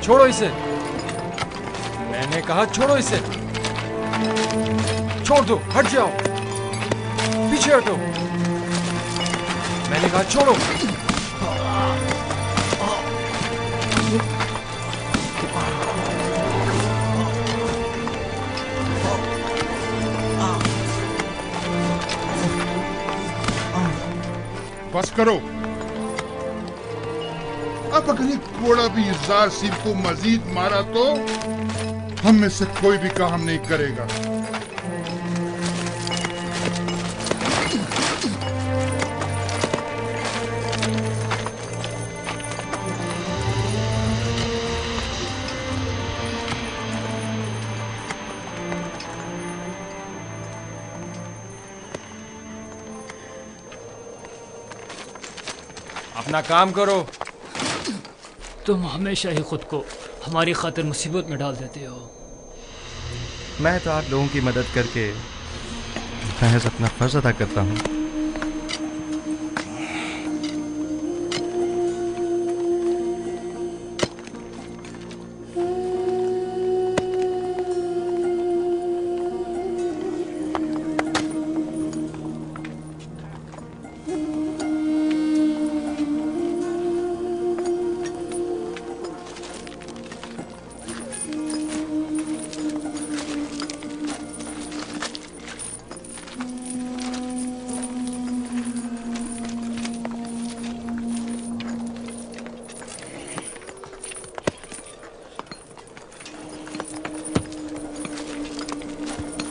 छोड़ो इसे। मैंने कहा छोड़ो इसे। छोड़ दो, हट जाओ, पीछे हटो। मैंने कहा छोड़ो। बस करो। अब अगर एक घोड़ा भी यूज़ार सिंह को मजीद मारा तो हम में से कोई भी काम नहीं करेगा। अपना काम करो। तुम हमेशा ही खुद को हमारी खातिर मुसीबत में डाल देते हो। मैं तो आप लोगों की मदद करके महज अपना फर्ज अदा करता हूँ।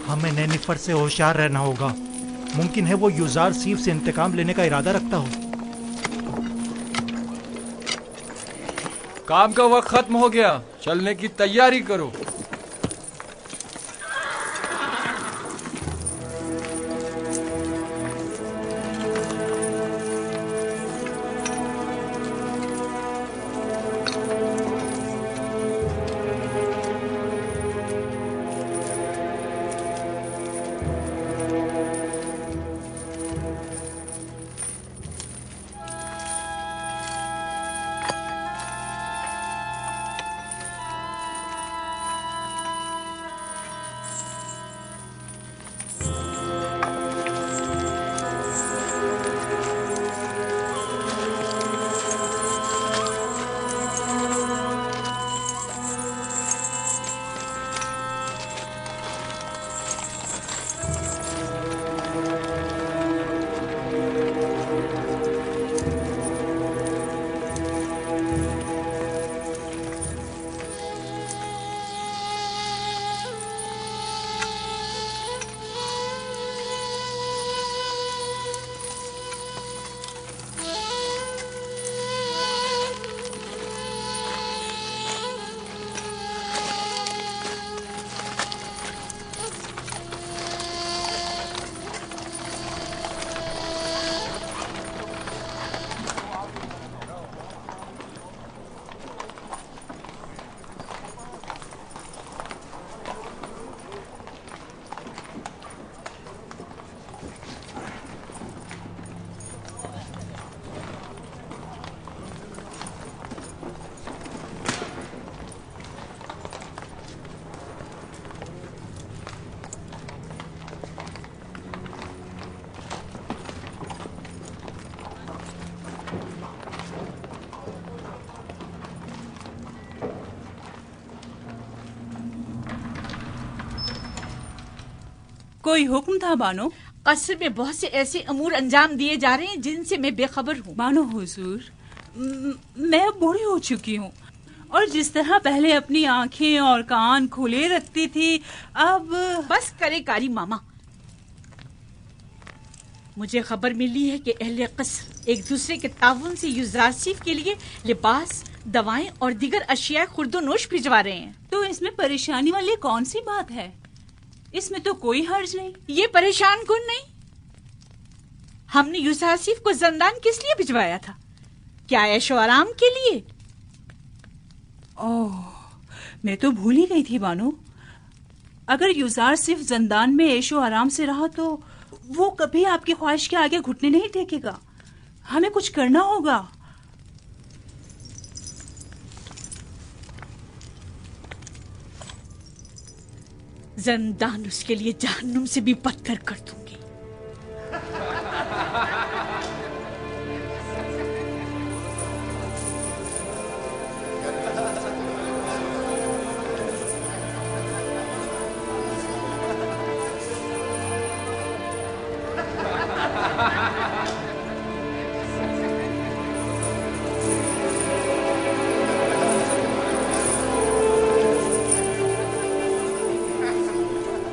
हमें नेनिफर से होशियार रहना होगा। मुमकिन है वो यूज़ार सीफ से इंतकाम लेने का इरादा रखता हो। काम का वक्त खत्म हो गया, चलने की तैयारी करो। कोई हुक्म था बानो? कसर में बहुत से ऐसे अमूर अंजाम दिए जा रहे हैं जिनसे मैं बेखबर हूँ। बानो हुजूर, मैं अब बूढ़ी हो चुकी हूँ और जिस तरह पहले अपनी आंखें और कान खुले रखती थी, अब बस करे कारी मामा। मुझे खबर मिली है कि अहले कसर एक दूसरे के ताउन से यूज़ारसीफ के लिए लिबास, दवाएं और दीगर अशिया खुर्दोनोश भिजवा रहे हैं। तो इसमें परेशानी वाली कौन सी बात है? इसमें तो कोई हर्ज नहीं। ये परेशान कौन नहीं। हमने यूज़ारसीफ को जंदान किस लिए भिजवाया था? क्या ऐशो आराम के लिए? ओह, मैं तो भूल ही गई थी बानो। अगर यूज़ारसीफ जंदान में ऐशो आराम से रहा तो वो कभी आपकी ख्वाहिश के आगे घुटने नहीं टेकेगा। हमें कुछ करना होगा। जंदान उसके लिए जहन्नुम से भी बदतर कर दूंगी।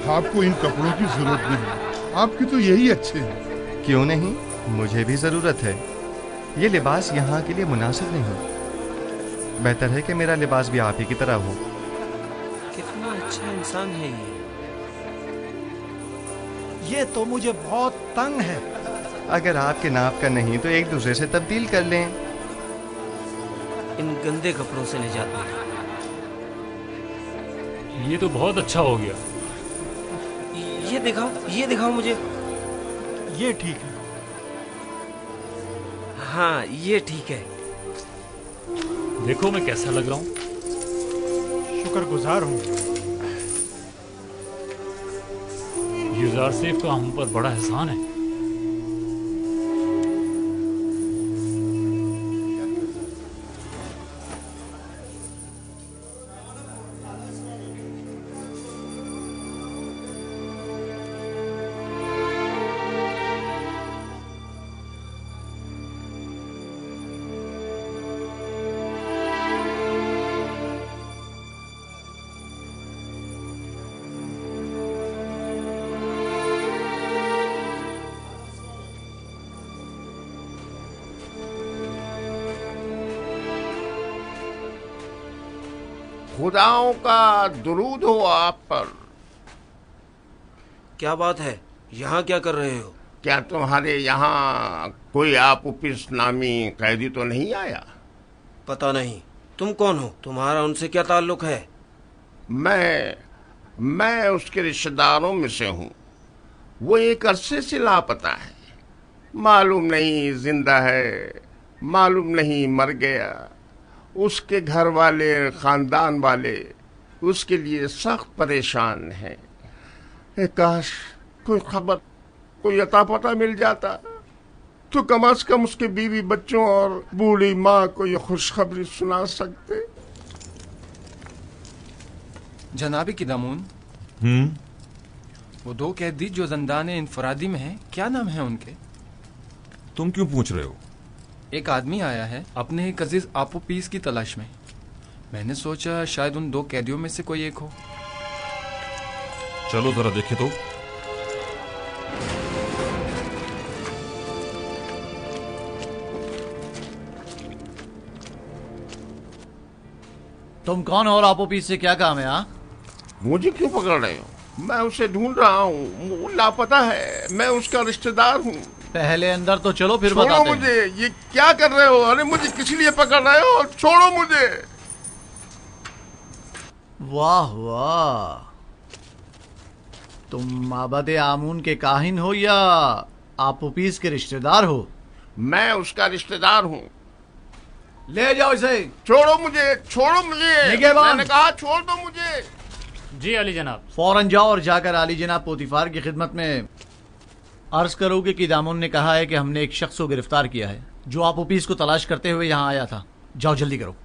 आपको इन कपड़ों की जरूरत नहीं, आपके तो यही अच्छे हैं। क्यों नहीं, मुझे भी जरूरत है। ये लिबास यहाँ के लिए मुनासिब नहीं। बेहतर है कि मेरा लिबास भी आप ही की तरह हो। कितना अच्छा इंसान है ये तो मुझे बहुत तंग है। अगर आपके नाप का नहीं तो एक दूसरे से तब्दील कर लें। इन गंदे कपड़ों से निजात मिली। ये तो बहुत अच्छा हो गया। ये दिखाओ मुझे। ये ठीक है। हाँ, ये ठीक है। देखो मैं कैसा लग रहा हूँ। शुक्रगुजार हूँ। यूजार सेफ का हम पर बड़ा एहसान है। खुदाओं का दुरूद हो आप पर। क्या बात है, यहाँ क्या कर रहे हो? क्या तुम्हारे यहाँ कोई आपुपिस नामी कैदी तो नहीं आया? पता नहीं। तुम कौन हो? तुम्हारा उनसे क्या ताल्लुक है? मैं उसके रिश्तेदारों में से हूँ। वो एक अरसे से लापता है। मालूम नहीं जिंदा है, मालूम नहीं मर गया। उसके घर वाले, खानदान वाले उसके लिए सख्त परेशान हैं। काश कोई खबर, कोई अता पता मिल जाता तो कम से कम उसके बीवी बच्चों और बूढ़ी माँ को ये खुशखबरी सुना सकते। जनाबी किदामून, वो दो कैदी जो जंदान इंफरादी में हैं, क्या नाम है उनके? तुम क्यों पूछ रहे हो? एक आदमी आया है अपने एक अजीज आपोपीस की तलाश में। मैंने सोचा शायद उन दो कैदियों में से कोई एक हो। चलो जरा देखे तो। तुम कौन हो और आपोपीस से क्या काम है? मुझे क्यों पकड़ रहे हो? मैं उसे ढूंढ रहा हूँ, वो लापता है। मैं उसका रिश्तेदार हूँ। पहले अंदर तो चलो, फिर छोड़ो बताते मुझे। ये क्या कर रहे हो? अरे मुझे किस लिए पकड़ रहे हो? छोड़ो मुझे। वाह वाह, तुम माबद आमून के काहिन हो या आपोपीस के रिश्तेदार हो? मैं उसका रिश्तेदार हूँ। ले जाओ इसे। छोड़ो मुझे, छोड़ो मुझे। निगहबान। मैंने कहा छोड़ दो मुझे। जी अली जनाब। फौरन जाओ और जाकर आली जनाब पोतीफार की खिदमत में अर्ज करोगे कि दामुन ने कहा है कि हमने एक शख्स को गिरफ्तार किया है जो आपोपीस को तलाश करते हुए यहाँ आया था। जाओ जल्दी करो।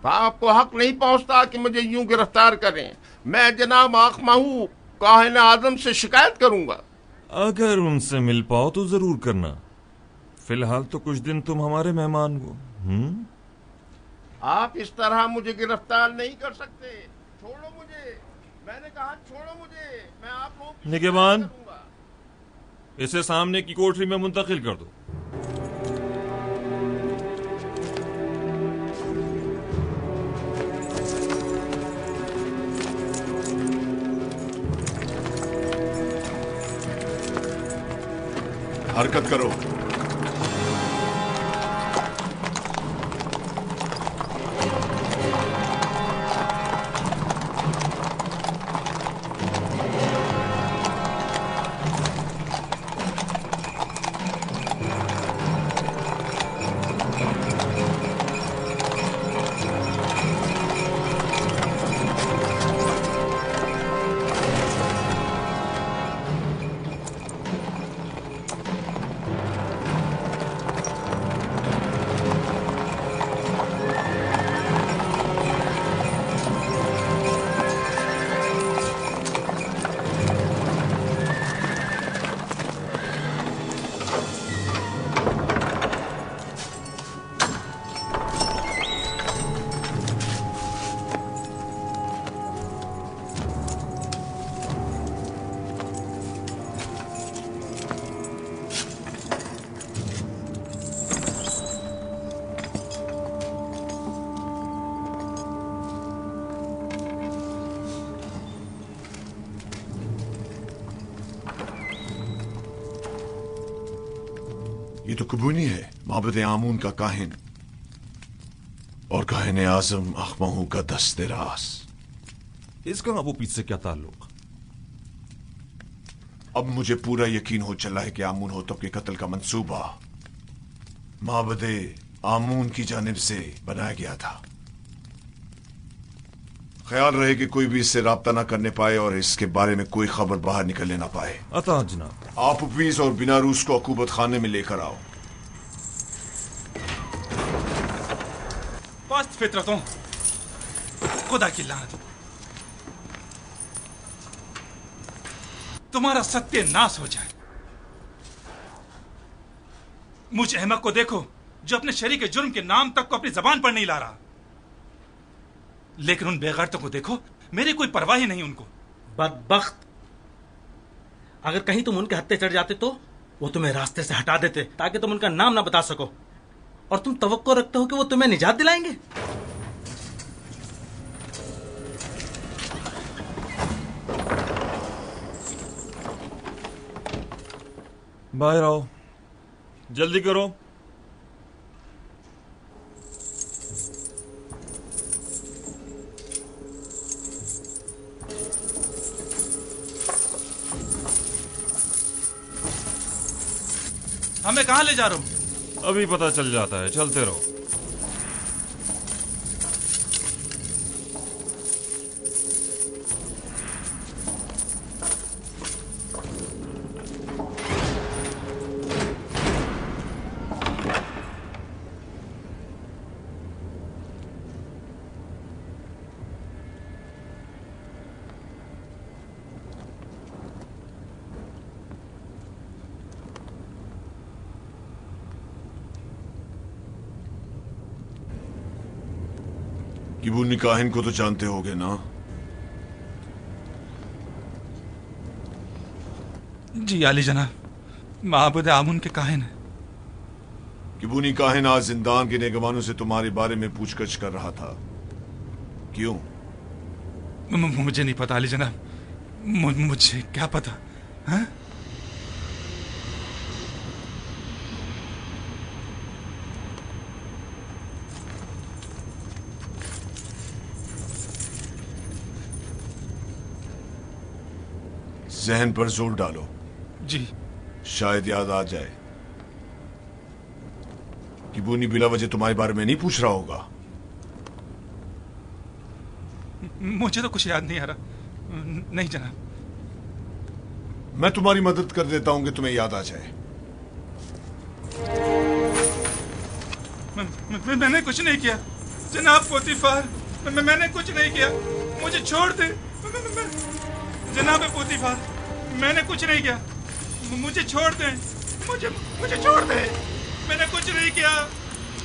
आपको हक नहीं पहुंचता कि मुझे यूं गिरफ्तार करें। मैं जनाब आखमा हूँ, काहिन आजम से शिकायत करूंगा। अगर उनसे मिल पाओ तो जरूर करना। फिलहाल तो कुछ दिन तुम हमारे मेहमान हो। आप इस तरह मुझे गिरफ्तार नहीं कर सकते। छोड़ो मुझे। मैंने कहा छोड़ो मुझे। मैं आप लोगों की निगहबान, शिकायत करूंगा। इसे सामने की कोठरी में मुंतकिल कर दो। हरकत करो। ये तो कुबूनी है, माबद आमून का काहिन और काहिन आजम अखमहू का दस्ते रास। इसका अबू पीस से क्या ताल्लुक? अब मुझे पूरा यकीन हो चला है कि आमून होतब के कत्ल का मंसूबा माबद आमून की जानिब से बनाया गया था। ख्याल रहे कि कोई भी इससे राब्ता ना करने पाए और इसके बारे में कोई खबर बाहर निकलने ना पाए। अता जनाब। आप उपवीज और बिना रूस को अकूबत खाने में लेकर आओ। पास्त फितरतों, खुदा की लानत, तुम्हारा सत्यानाश हो जाए। मुझ अहमक को देखो जो अपने शरीक के जुर्म के नाम तक को अपनी जबान पर नहीं ला रहा, लेकिन उन बेगैरतों को देखो, मेरी कोई परवाह ही नहीं उनको। बदबख्त, अगर कहीं तुम उनके हत्थे चढ़ जाते तो वो तुम्हें रास्ते से हटा देते ताकि तुम उनका नाम ना बता सको, और तुम तवक्को रखते हो कि वो तुम्हें निजात दिलाएंगे। बाहर आओ, जल्दी करो। हमें कहां ले जा रहे हो? अभी पता चल जाता है, चलते रहो। किबूनी काहिन को तो जानते होगे ना? जी आली जनाब, माबूद आमून के काहिन है। किबूनी काहिन आज जिंदान के नेगवानों से तुम्हारे बारे में पूछगछ कर रहा था। क्यों? मुझे नहीं पता आली जनाब, मुझे क्या पता। हाँ? जहन पर जोर डालो। जी। शायद याद आ जाए। किबूनी बिला वजह तुम्हारे बारे में नहीं पूछ रहा होगा। मुझे तो कुछ याद नहीं आ रहा। नहीं जनाब। मैं तुम्हारी मदद कर देता हूं कि तुम्हें याद आ जाए। मैंने कुछ नहीं किया जनाब पोतीफार, मैंने कुछ नहीं किया, मुझे छोड़ दे जनाब पोतीफार, मैंने कुछ नहीं किया, मुझे छोड़ दे, मुझे छोड़ दे, मैंने कुछ नहीं किया,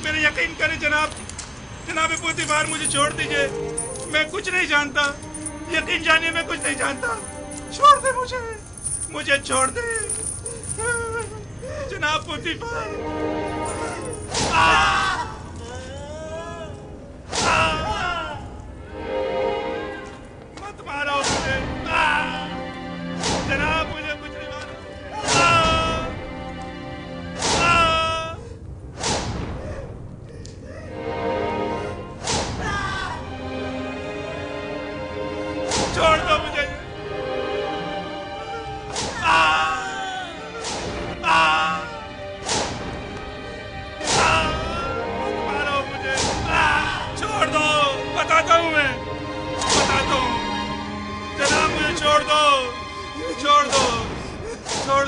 मेरे यकीन करें जनाब पोतीफार, मुझे छोड़ दीजिए, मैं कुछ नहीं जानता, यकीन जानिए मैं कुछ नहीं जानता, छोड़ दे मुझे छोड़ दे जनाब पोतीफार। मत मारो मुझे जनाब, मुझे कुछ नहीं मालूम।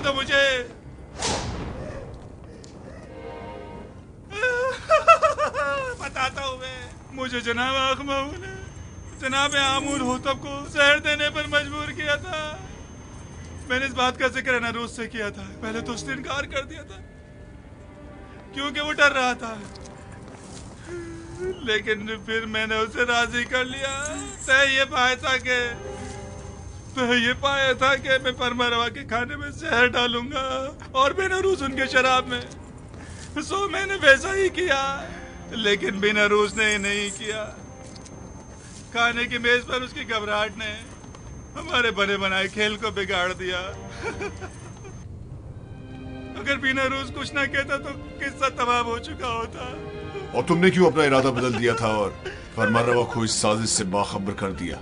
दो मुझे। बताता हूँ मैं। मुझे जनाब अखमाऊ ने जनाब आमूर होतब को जहर देने पर मजबूर किया था। मैंने इस बात का जिक्र नरूस से किया था। पहले तो उसने इनकार कर दिया था क्योंकि वो डर रहा था, लेकिन फिर मैंने उसे राजी कर लिया। तय ये पाया था कि मैं परमरवा के खाने में जहर डालूंगा और बेनरूस उनके शराब में। सो मैंने वैसा ही किया, लेकिन बेनरूस ने नहीं किया। खाने की मेज पर उसकी घबराहट ने हमारे बने बनाए खेल को बिगाड़ दिया। अगर बेनरूस कुछ ना कहता तो किस्सा तमाम हो चुका होता। और तुमने क्यों अपना इरादा बदल दिया था और फरमारवा को इस साजिश से बाखबर कर दिया?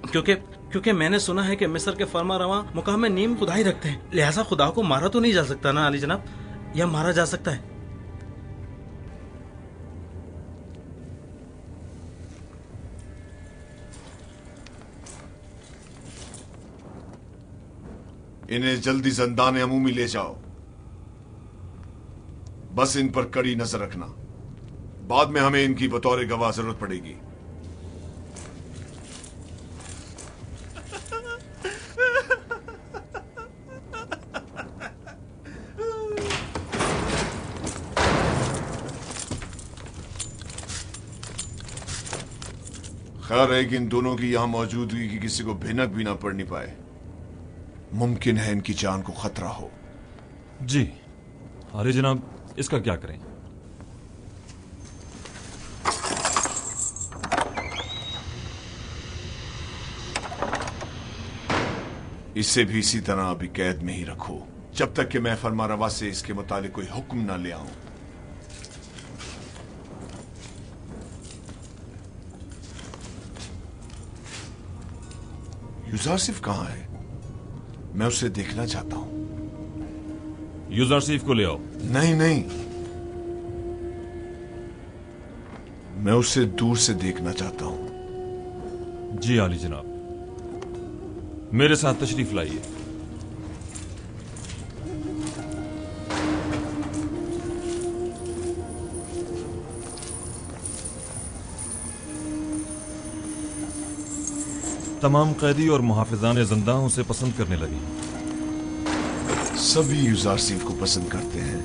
क्योंकि मैंने सुना है कि मिस्र के फरमारवा मुकाम में नीम खुदाई रखते हैं, लिहाजा खुदा को मारा तो नहीं जा सकता ना अली जनाब, या मारा जा सकता है? इन्हें जल्दी ज़िंदान अमूमी ले जाओ। बस इन पर कड़ी नजर रखना, बाद में हमें इनकी बतौर गवाह जरूरत पड़ेगी। खैर है कि इन दोनों की यहां मौजूदगी की किसी को भिनक भी ना पड़नी पाए। मुमकिन है इनकी जान को खतरा हो। जी अरे जनाब, इसका क्या करें? इसे भी इसी तरह अभी कैद में ही रखो जब तक कि मैं फरमारवा से इसके मुतालिक कोई हुक्म ना ले आऊं। यूजारसिफ कहां है? मैं उसे देखना चाहता हूं। यूजारसिफ को ले आओ। नहीं, मैं उसे दूर से देखना चाहता हूं। जी आली जनाब, मेरे साथ तशरीफ लाइए। तमाम कैदी और मुहाफिजान जिंदा उसे पसंद करने लगे। सभी यूजारसिफ को पसंद करते हैं,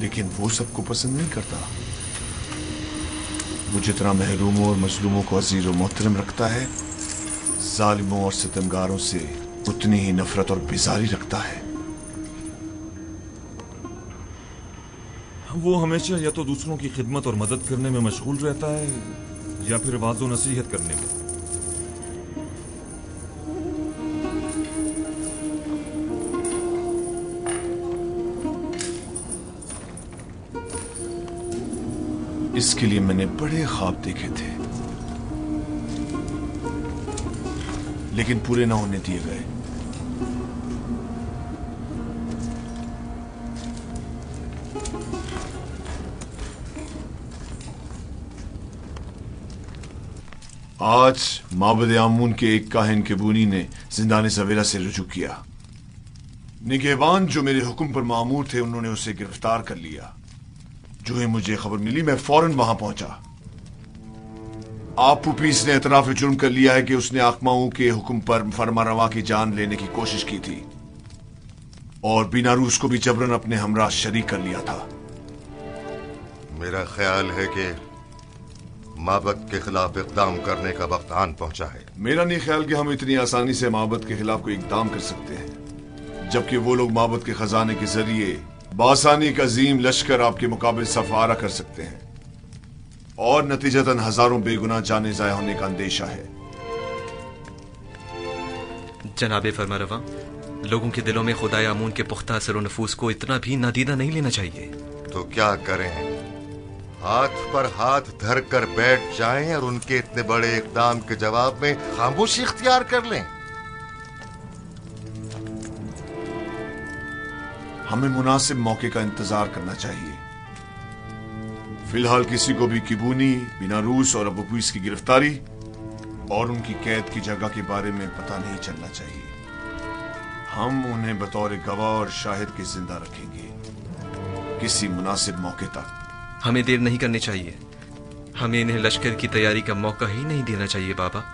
लेकिन वो सबको पसंद नहीं करता। वो जितना महरूमों और मजलूमों को अजीज और मोहतरम रखता है, जालिमों और सितमगारों से उतनी ही नफरत और बेजारी रखता है। वो हमेशा या तो दूसरों की खिदमत और मदद करने में मशगूल रहता है या फिर वाज़ो नसीहत करने में। इसके लिए मैंने बड़े ख्वाब देखे थे, लेकिन पूरे ना होने दिए गए। आज माबद आमून के एक काहिन केबूनी ने जिंदान सवेरा से रुजू किया। निगहबान जो मेरे हुक्म पर मामूर थे, उन्होंने उसे गिरफ्तार कर लिया। जो ही मुझे खबर मिली, मैं फौरन वहां पहुंचा। आपूपीस ने एतराफ जुर्म कर लिया है कि उसने आकमाऊ के हुक्म पर फरमारवा की जान लेने की कोशिश की थी और बीनारूस को भी जबरन अपने हमरा शरीक कर लिया था। मेरा ख्याल है कि माबद के खिलाफ इकदाम करने का वक्त आन पहुंचा है। मेरा नहीं ख्याल कि हम इतनी आसानी से माबद के खिलाफ कोई इकदाम कर सकते हैं, जबकि वो लोग माबद के खजाने के जरिए बासानी का अजीम लश्कर आपके मुकाबले सफारा कर सकते हैं और नतीजतन हजारों बेगुनाह जाने जाया होने का अंदेशा है। जनाबे फरमारवा, लोगों के दिलों में खुदाए आमून के पुख्ता असर और नफूस को इतना भी नादीदा नहीं लेना चाहिए। तो क्या करें? हाथ पर हाथ धर कर बैठ जाएं और उनके इतने बड़े इकदाम के जवाब में खामोशी इख्तियार कर लें? हमें मुनासिब मौके का इंतजार करना चाहिए। फिलहाल किसी को भी किबूनी, बीनारूस और अबूपीस की गिरफ्तारी और उनकी कैद की जगह के बारे में पता नहीं चलना चाहिए। हम उन्हें बतौर गवाह और शाहिद के जिंदा रखेंगे किसी मुनासिब मौके तक। हमें देर नहीं करनी चाहिए। हमें इन्हें लश्कर की तैयारी का मौका ही नहीं देना चाहिए बाबा।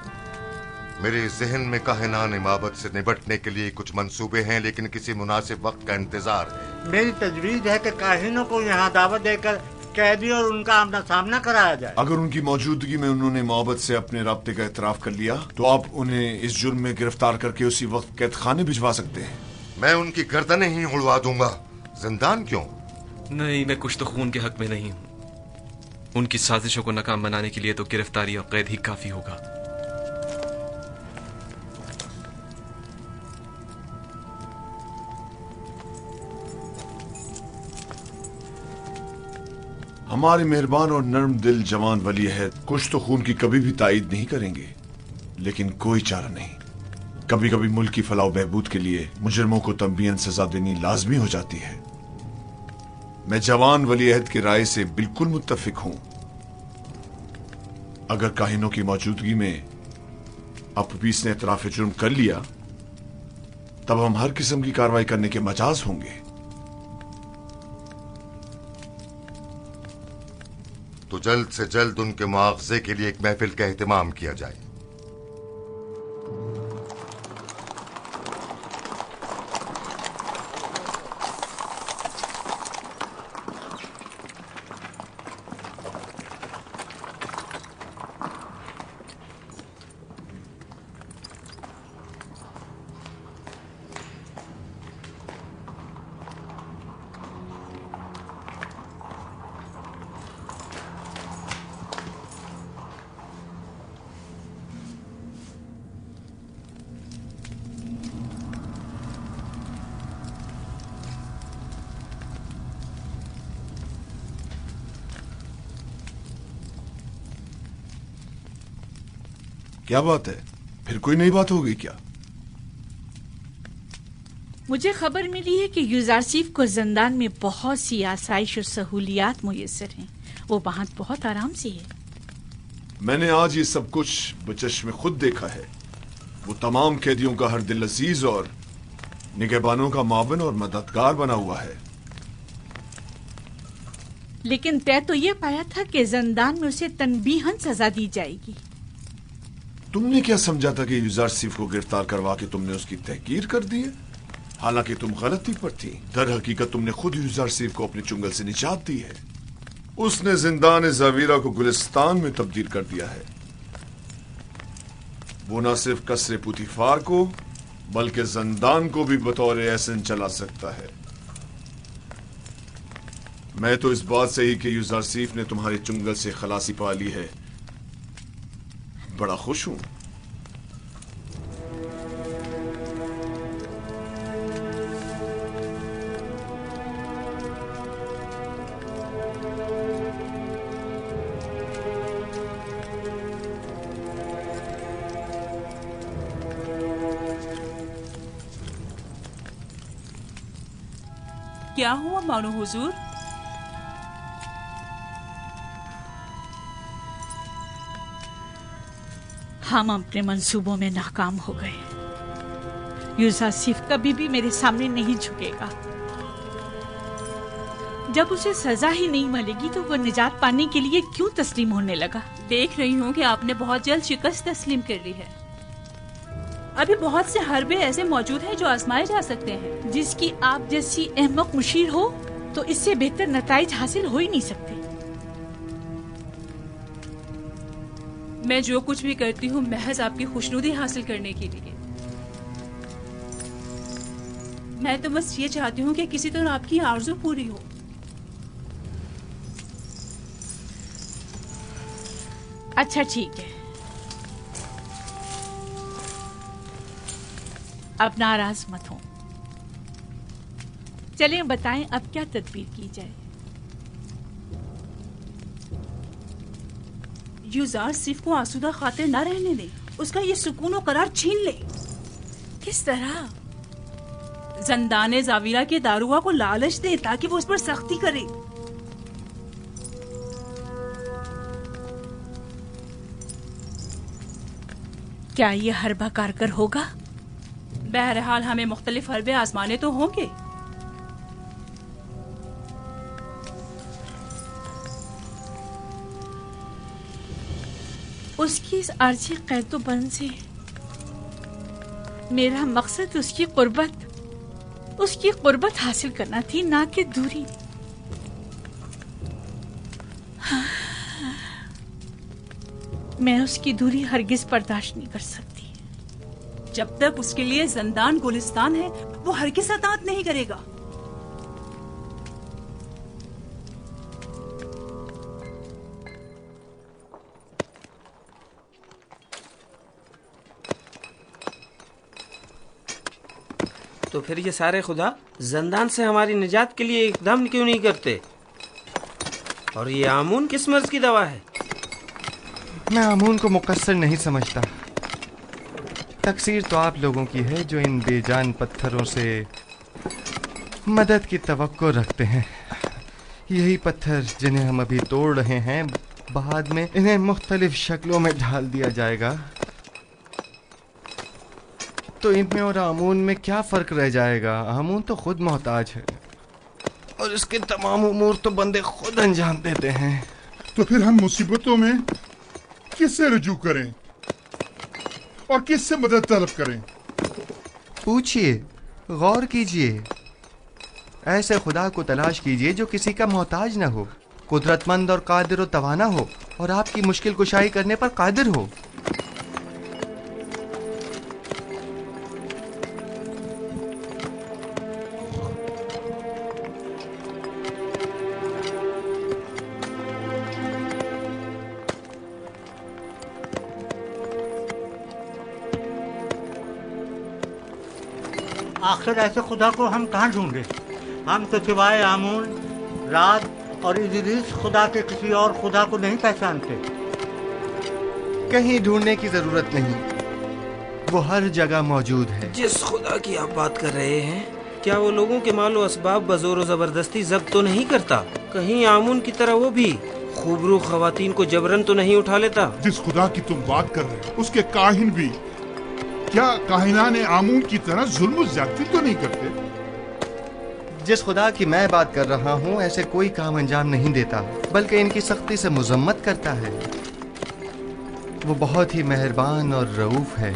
मेरे जहन में काहिनान इमामत से निपटने के लिए कुछ मंसूबे हैं, लेकिन किसी मुनासिब वक्त का इंतजार है। मेरी तजवीज है कि काहिनों को यहाँ दावत देकर कैदी और उनका आमना सामना कराया जाए। अगर उनकी मौजूदगी में उन्होंने मोहब्बत से अपने राब्ते का एतराफ कर लिया तो आप उन्हें इस जुर्म में गिरफ्तार करके उसी वक्त कैद खाने भिजवा सकते हैं। मैं उनकी गर्दनें ही उड़वा दूंगा, जिंदान क्यों? नहीं, मैं कुछ तो खून के हक में नहीं हूँ। उनकी साजिशों को नाकाम बनाने के लिए तो गिरफ्तारी और कैद ही काफी होगा। हमारे मेहरबान और नर्म दिल जवान वली अहद कुछ तो खून की कभी भी तायद नहीं करेंगे, लेकिन कोई चारा नहीं। कभी कभी मुल्क की फलाह बहबूद के लिए मुजरिमों को तंबीहन सजा देनी लाजमी हो जाती है। मैं जवान वली अहद की राय से बिल्कुल मुत्तफिक हूं। अगर काहिनों की मौजूदगी में अपीस ने एतराफ जुर्म कर लिया तब हम हर किस्म की कार्रवाई करने के मजाज होंगे। तो जल्द से जल्द उनके मुआवजे के लिए एक महफिल का एहतमाम किया जाए। क्या बात है, फिर कोई नई बात हो गई क्या? मुझे खबर मिली है कि यूजारसीफ को जिंदान में बहुत सी आसाइश और सहूलियात मुयस्सर हैं। वो वहां बहुत आराम से है। मैंने आज ये सब कुछ बचश्मे खुद देखा है। वो तमाम कैदियों का हर दिल अजीज और निगहबानों का मावन और मददगार बना हुआ है। लेकिन तय तो ये पाया था कि जिंदान में उसे तनबीहन सजा दी जाएगी। तुमने क्या समझा था कि यूजारसीफ को गिरफ्तार करवा के तुमने उसकी तहकीर कर दी है? हालांकि तुम गलती पर थी। दर हकीकत तुमने खुद यूजारसीफ को अपने चुंगल से निजात दी है। उसने जिंदान ज़वीरा को गुलिस्तान में तब्दील कर दिया है। वो न सिर्फ कसरे पुतिफार को बल्कि जिंदान को भी बतौर एहसन चला सकता है। मैं तो इस बात से ही कि यूजारसीफ ने तुम्हारे चुंगल से खलासी पा ली है बड़ा खुश हूं। क्या हुआ मानो हुजूर? हम अपने मंसूबों में नाकाम हो गए। यूजारसीफ कभी भी मेरे सामने नहीं झुकेगा। जब उसे सजा ही नहीं मिलेगी तो वो निजात पाने के लिए क्यों तस्लीम होने लगा? देख रही हूँ कि आपने बहुत जल्द शिकस्त तस्लीम कर ली है। अभी बहुत से हरबे ऐसे मौजूद हैं जो आजमाए जा सकते हैं। जिसकी आप जैसी अहमक मुशीर हो तो इससे बेहतर नताइज हासिल हो ही नहीं सकते। मैं जो कुछ भी करती हूँ महज आपकी खुशनुदी हासिल करने के लिए। मैं तो बस ये चाहती हूँ कि किसी तरह आपकी आरज़ू पूरी हो। अच्छा ठीक है, अब नाराज मत हो। चलें बताएं अब क्या तदबीर की जाए। यूजारसीफ को आसूदा खातिर न रहने दे, उसका ये सुकून और करार छीन ले। किस तरह? जिंदान ज़वीरा के दारुआ को लालच दे ताकि वो उस पर सख्ती करे। क्या ये हरबा कारगर होगा? बहरहाल हमें मुख्तलिफ हरबे आजमाने तो होंगे। उसकी इस आर्जी कैदोबंद से मेरा मकसद उसकी कुर्बत हासिल करना थी, ना कि दूरी। मैं उसकी दूरी हरगिज बर्दाश्त नहीं कर सकती। जब तक उसके लिए जिंदान गुलिस्तान है, वो हरगिज अतात नहीं करेगा। तो फिर ये सारे खुदा जिंदान से हमारी निजात के लिए इकदाम क्यों नहीं करते? और ये आमून किस मर्ज की दवा है? मैं आमून को मुकस्सर नहीं समझता। तकसीर तो आप लोगों की है जो इन बेजान पत्थरों से मदद की तवक्को रखते हैं। यही पत्थर जिन्हें हम अभी तोड़ रहे हैं, बाद में इन्हें मुख्तलिफ शक्लों में ढाल दिया जाएगा, तो इनमें और आमून में क्या फर्क रह जाएगा? आमून तो खुद मोहताज है और इसके तमाम उमूर तो बंदे खुद अंजाम देते हैं। तो फिर हम मुसीबतों में किससे रुजू करें और किससे मदद तलब करें? पूछिए, गौर कीजिए, ऐसे खुदा को तलाश कीजिए जो किसी का मोहताज न हो, कुदरतमंद और कादिर और तवाना हो और आपकी मुश्किल कुशाई करने पर कादिर हो। आखिर ऐसे खुदा को हम कहाँ ढूंढे? हम तो सिवाय आमून, रात और इदरीस खुदा के किसी और खुदा को नहीं पहचानते। कहीं ढूंढने की जरूरत नहीं, वो हर जगह मौजूद है। जिस खुदा की आप बात कर रहे हैं, क्या वो लोगों के मालो असबाब बजोर जबरदस्ती जब्त तो नहीं करता? कहीं आमून की तरह वो भी खूबरू खवातीन को जबरन तो नहीं उठा लेता? जिस खुदा की तुम बात कर रहे हो, उसके काहिन भी क्या काहिनाने आमून की तरह जुल्म ज्यादती तो नहीं करते? जिस खुदा की मैं बात कर रहा हूँ ऐसे कोई काम अंजाम नहीं देता, बल्कि इनकी सख्ती से मुजम्मत करता है। वो बहुत ही मेहरबान और रऊफ है।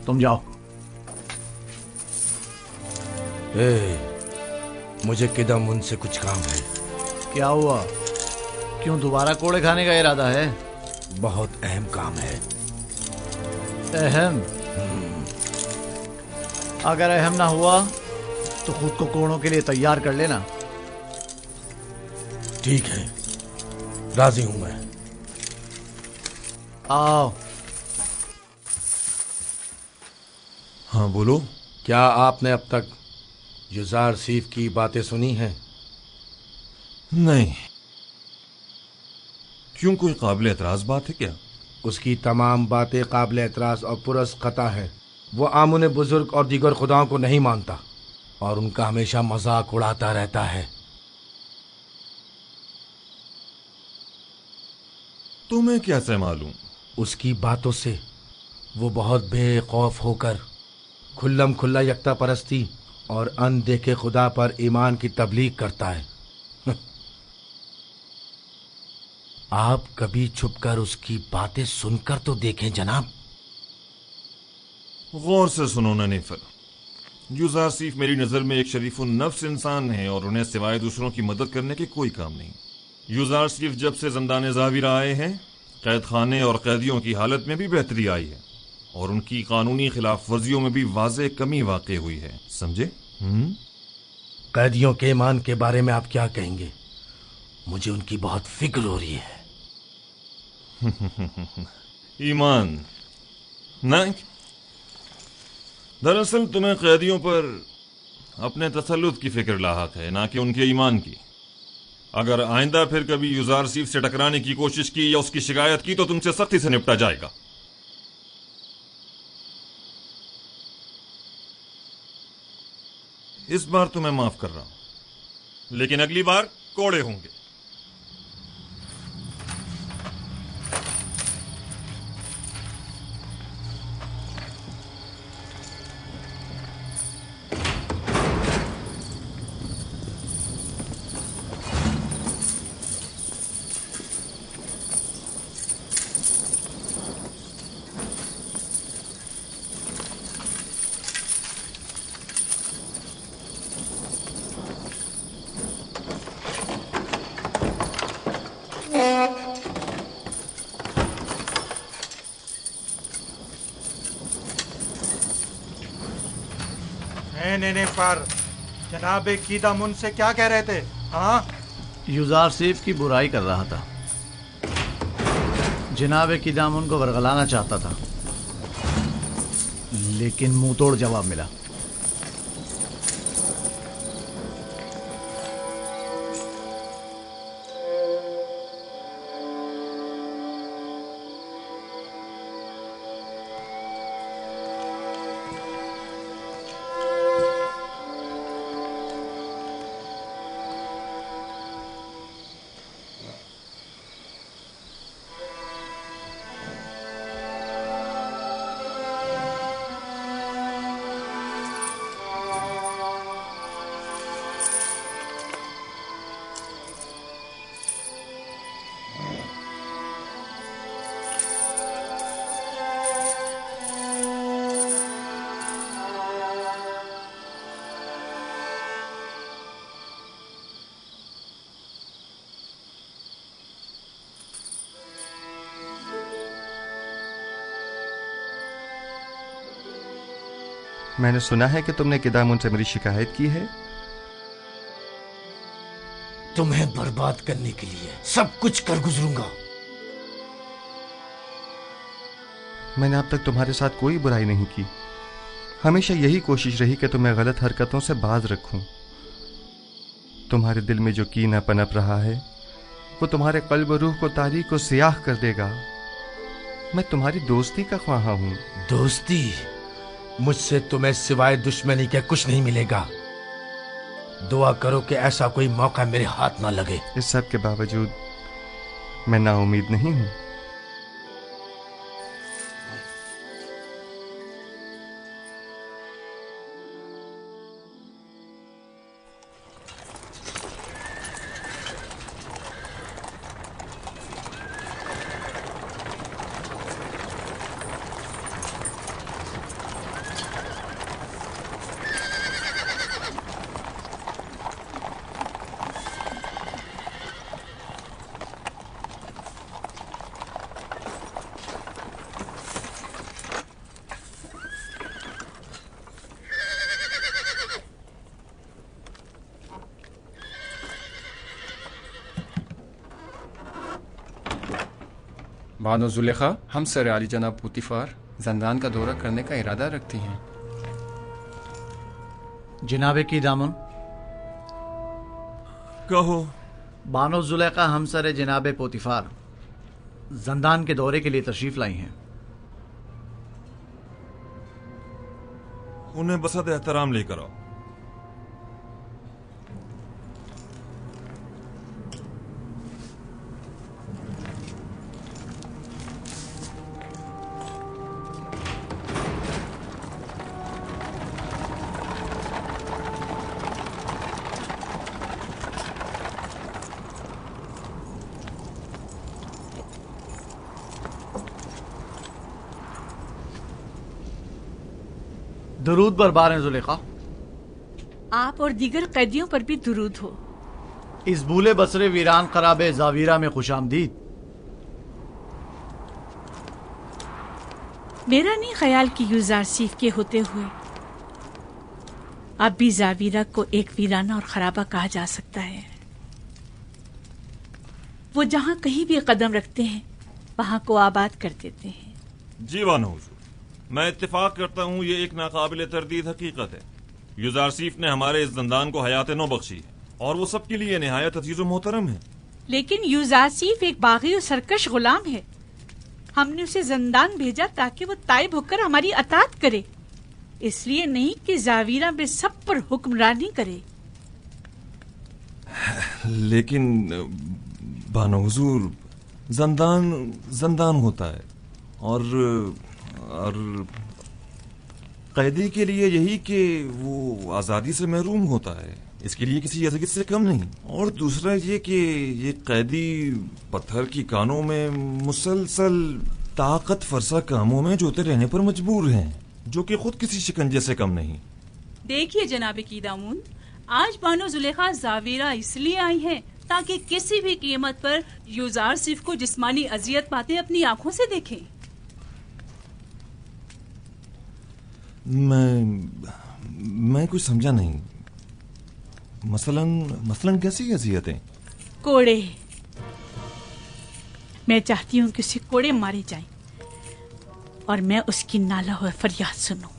तुम जाओ। मुझे किदम उनसे कुछ काम है। क्या हुआ? क्यों दोबारा कोड़े खाने का इरादा है? बहुत अहम काम है। अहम? अगर अहम ना हुआ तो खुद को कोड़ों के लिए तैयार कर लेना। ठीक है, राजी हूं मैं। आओ। हाँ बोलो। क्या आपने अब तक युजार सीफ की बातें सुनी हैं? नहीं। क्यों, कोई काबिल एतराज बात है क्या? उसकी तमाम बातें काबिल एतराज और पुरस्कता है। वो आमुन बुजुर्ग और दीगर खुदाओं को नहीं मानता और उनका हमेशा मजाक उड़ाता रहता है। तुम्हें कैसे मालूम? उसकी बातों से वो बहुत बेखौफ होकर खुल्लम खुल्ला यकता परस्ती और अनदेखे खुदा पर ईमान की तबलीग करता है। आप कभी छुपकर उसकी बातें सुनकर तो देखें जनाब। गौर से सुनो ननीफर, यूजारसीफ मेरी नजर में एक शरीफुन नफ्स इंसान है और उन्हें सिवाय दूसरों की मदद करने के कोई काम नहीं। यूजारसीफ जब से जिंदाने ज़ाविरा आए हैं, कैद खाने और कैदियों की हालत में भी बेहतरी आई है और उनकी कानूनी खिलाफ वर्जियों में भी वाज़े कमी वाक़ई हुई है। समझे? कैदियों के ईमान के बारे में आप क्या कहेंगे? मुझे उनकी बहुत फिक्र हो रही है। ईमान नहीं, दरअसल तुम्हें कैदियों पर अपने तसल्लुत की फिक्र लाहक है, ना कि उनके ईमान की। अगर आइंदा फिर कभी यूजारसीफ से टकराने की कोशिश की या उसकी शिकायत की तो तुमसे सख्ती से निपटा जाएगा। इस बार तो मैं माफ कर रहा हूं, लेकिन अगली बार कोड़े होंगे। नहीं पर जनाब कीदम उनसे क्या कह रहे थे? हाँ, यूजारसीफ की बुराई कर रहा था। जनाब कीदम उनको वरगलाना चाहता था, लेकिन मुंह तोड़ जवाब मिला। मैंने सुना है कि तुमने किदामुन से मेरी शिकायत की है। तुम्हें बर्बाद करने के लिए सब कुछ कर गुजरूंगा। मैंने अब तक तुम्हारे साथ कोई बुराई नहीं की। हमेशा यही कोशिश रही कि तुम्हें गलत हरकतों से बाज रखूं। तुम्हारे दिल में जो कीना पनप रहा है वो तुम्हारे कल्ब रूह को तारीक और सियाह कर देगा। मैं तुम्हारी दोस्ती का ख्वाहा हूं। दोस्ती? मुझसे तुम्हें सिवाय दुश्मनी के कुछ नहीं मिलेगा। दुआ करो कि ऐसा कोई मौका मेरे हाथ ना लगे। इस सब के बावजूद मैं नाउमीद नहीं हूं। बानो जुलेखा, हम सर आली जनाब पुतिफार जंदान का दौरा करने का इरादा रखती हैं। जनाबे की दामन कहो। बानो जुलेखा हमसर जनाब पोतिफार जंदान के दौरे के लिए तशरीफ लाई हैं। उन्हें बसत एहतराम लेकर आओ। दुरूद बरबार है जुलेखा। आप और दीगर कैदियों पर भी दुरूद हो। इस भूले बसरे वीरान खराबे जावीरा में खुशामदीद। मेरा नहीं ख्याल कि यूजारसीफ के होते हुए अब भी जावीरा को एक वीराना और खराबा कहा जा सकता है। वो जहां कहीं भी कदम रखते हैं वहां को आबाद कर देते हैं। जी वानो हुजूर, मैं इत्तेफाक करता हूँ ये एक नाकाबिले तरदीद हकीकत है। यूजारसीफ ने हमारे इस जंदान को हयात नौ बख्शी है और वो सबके लिए निहायत अजीज और मोहतरम है। लेकिन यूजारसीफ एक बागी और सरकश गुलाम है। हमने उसे जंदान भेजा ताकि वो ताइब होकर हमारी अतात करे, इसलिए नहीं कि जावीरा में सब पर हुक्मरानी करे। लेकिन बानो हुजूर, जंदान होता है और कैदी के लिए यही कि वो आज़ादी से महरूम होता है, इसके लिए किसी अज़ीज़ से कम नहीं। और दूसरा ये कि ये कैदी पत्थर की कानों में मुसलसल ताकत फरसा कामों में जोते रहने पर मजबूर हैं, जो कि खुद किसी शिकंजे से कम नहीं। देखिए जनाब कीदामून, आज बानो जुलेखा जावीरा इसलिए आई है ताकि किसी भी कीमत पर यूजारसीफ को जिस्मानी अजियत पाते अपनी आंखों से देखें। मैं कुछ समझा नहीं। मसलन कैसी अजियतें? कोड़े। मैं चाहती हूँ कि उसे कोड़े मारे जाएं और मैं उसकी नाला हुआ फरियाद सुनूं।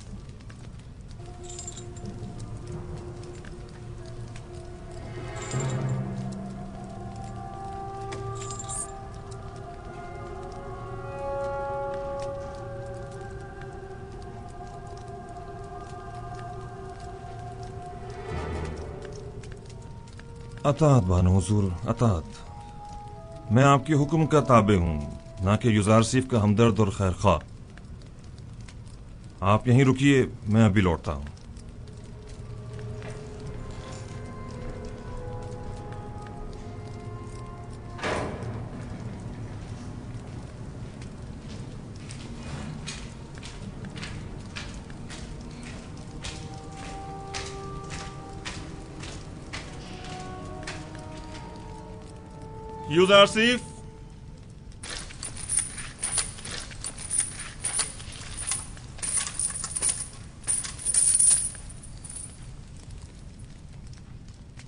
अतात बानो हुजूर, अतात। मैं आपके हुक्म का ताबे हूँ, ना कि यूजारसीफ का हमदर्द और खैर खा। आप यहीं रुकिए, मैं अभी लौटता हूँ। यूजारसीफ,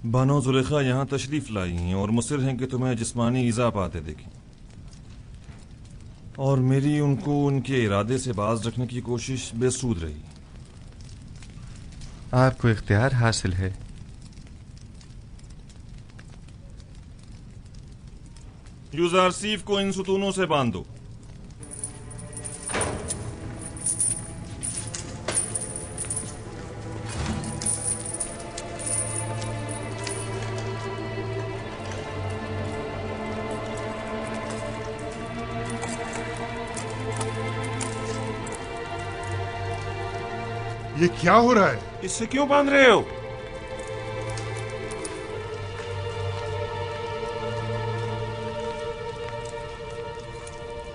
बानो जुलेखा यहाँ तशरीफ लाई हैं और मुसिर हैं कि तुम्हें जिस्मानी ईज़ा पाते देखें, और मेरी उनको उनके इरादे से बाज रखने की कोशिश बेसूद रही। आपको इख्तियार हासिल है। यूजारसीफ को इन सुतूनों से बांध दो। ये क्या हो रहा है? इससे क्यों बांध रहे हो?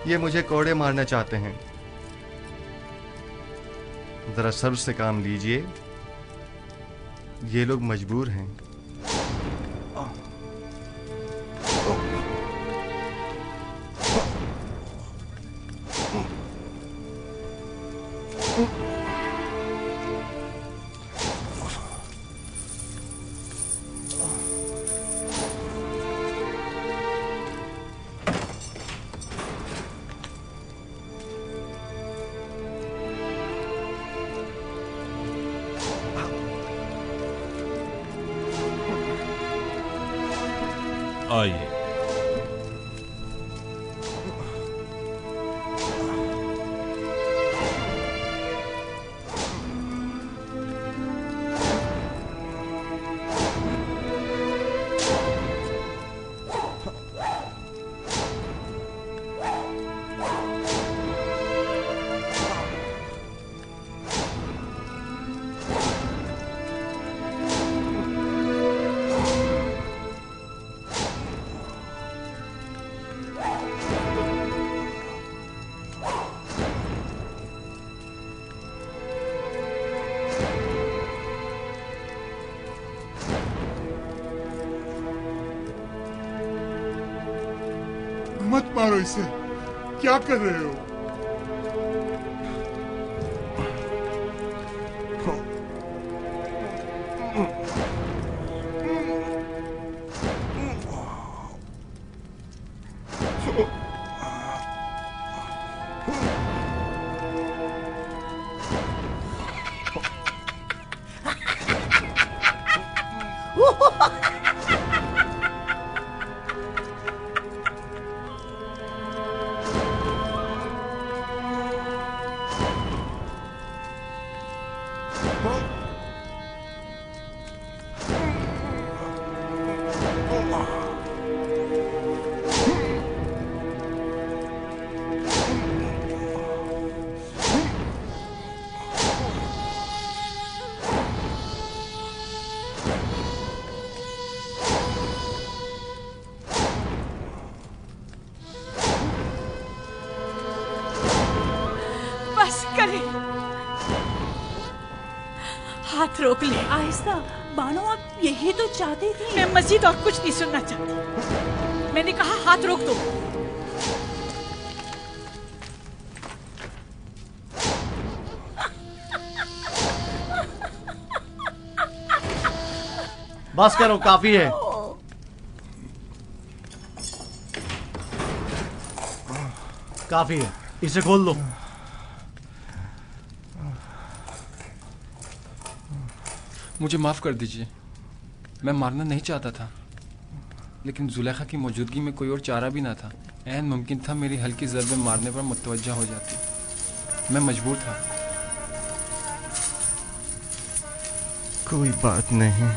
ये मुझे कोड़े मारना चाहते हैं। जरा सब्र से काम लीजिए, ये लोग मजबूर हैं। आइए। मत मारो इसे। क्या कर रहे हो? हाथ रोक ले। आहिस्ता। बानो, आप यही तो चाहती थी। मैं मजीद और कुछ नहीं सुनना चाहती। मैंने कहा हाथ रोक दो। बस करो, काफी है। काफी है, इसे खोल दो। मुझे माफ कर दीजिए, मैं मारना नहीं चाहता था, लेकिन जुलेखा की मौजूदगी में कोई और चारा भी ना था। ऐन मुमकिन था मेरी हल्की ज़रबे मारने पर मुतवज्जा हो जाती। मैं मजबूर था। कोई बात नहीं।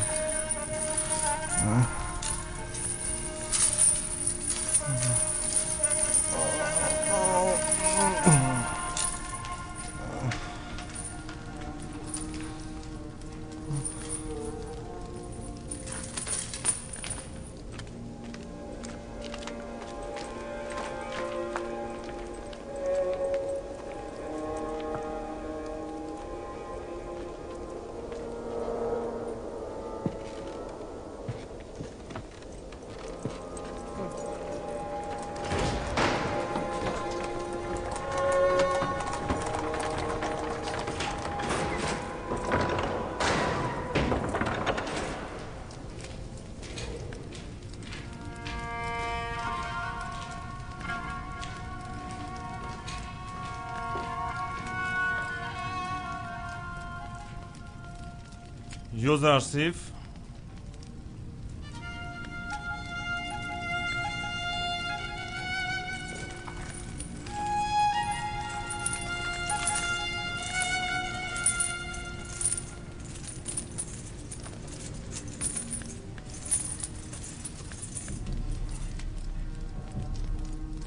यूजारसिफ,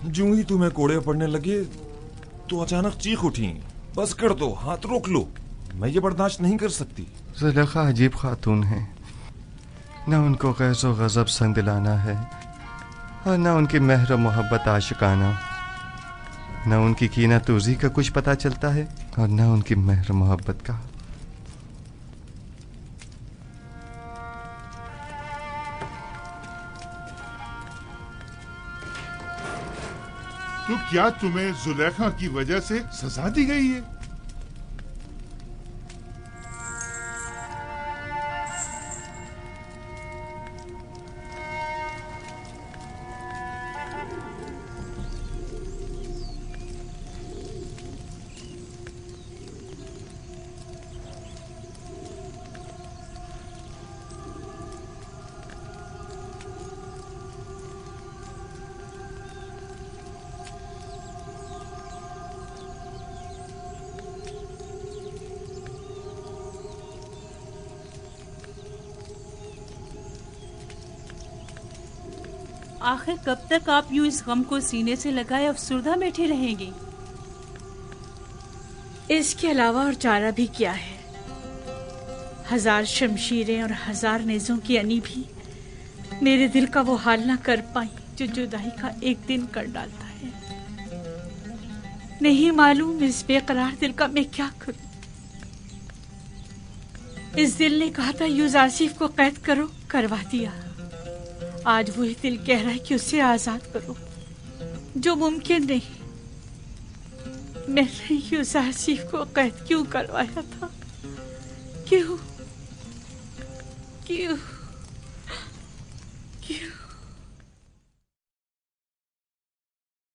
जूं ही तुम्हें कोड़े पड़ने लगे तो अचानक चीख उठी। बस कर दो, हाथ रोक लो, मैं ये बर्दाश्त नहीं कर सकती। जुलेखा अजीब खातून है, न उनको गैज़ो गज़ब संदिलाना है और न उनकी मेहर मोहब्बत आशिकाना। न उनकी कीना तूज़ी का कुछ पता चलता है और न उनकी मेहर मोहब्बत का। तो क्या तुम्हें जुलेखा की वजह से सजा दी गई है? आखिर कब तक आप यूं इस गम को सीने से लगाए अफसुर्दा बैठी रहेंगी? इसके अलावा और चारा भी क्या है? 1000 शमशीरें और 1000 नेज़ों की अनी भी मेरे दिल का वो हाल ना कर पाई जो जुदाई का एक दिन कर डालता है। नहीं मालूम इस बेकरार दिल का मैं क्या करूं। इस दिल ने कहा था यूजारसिफ को कैद करो, करवा दिया। आज वही दिल कह रहा है कि उसे आजाद करो। जो मुमकिन नहीं। मैंने यूजारसीफ को कैद क्यों करवाया था? क्यों क्यों क्यों?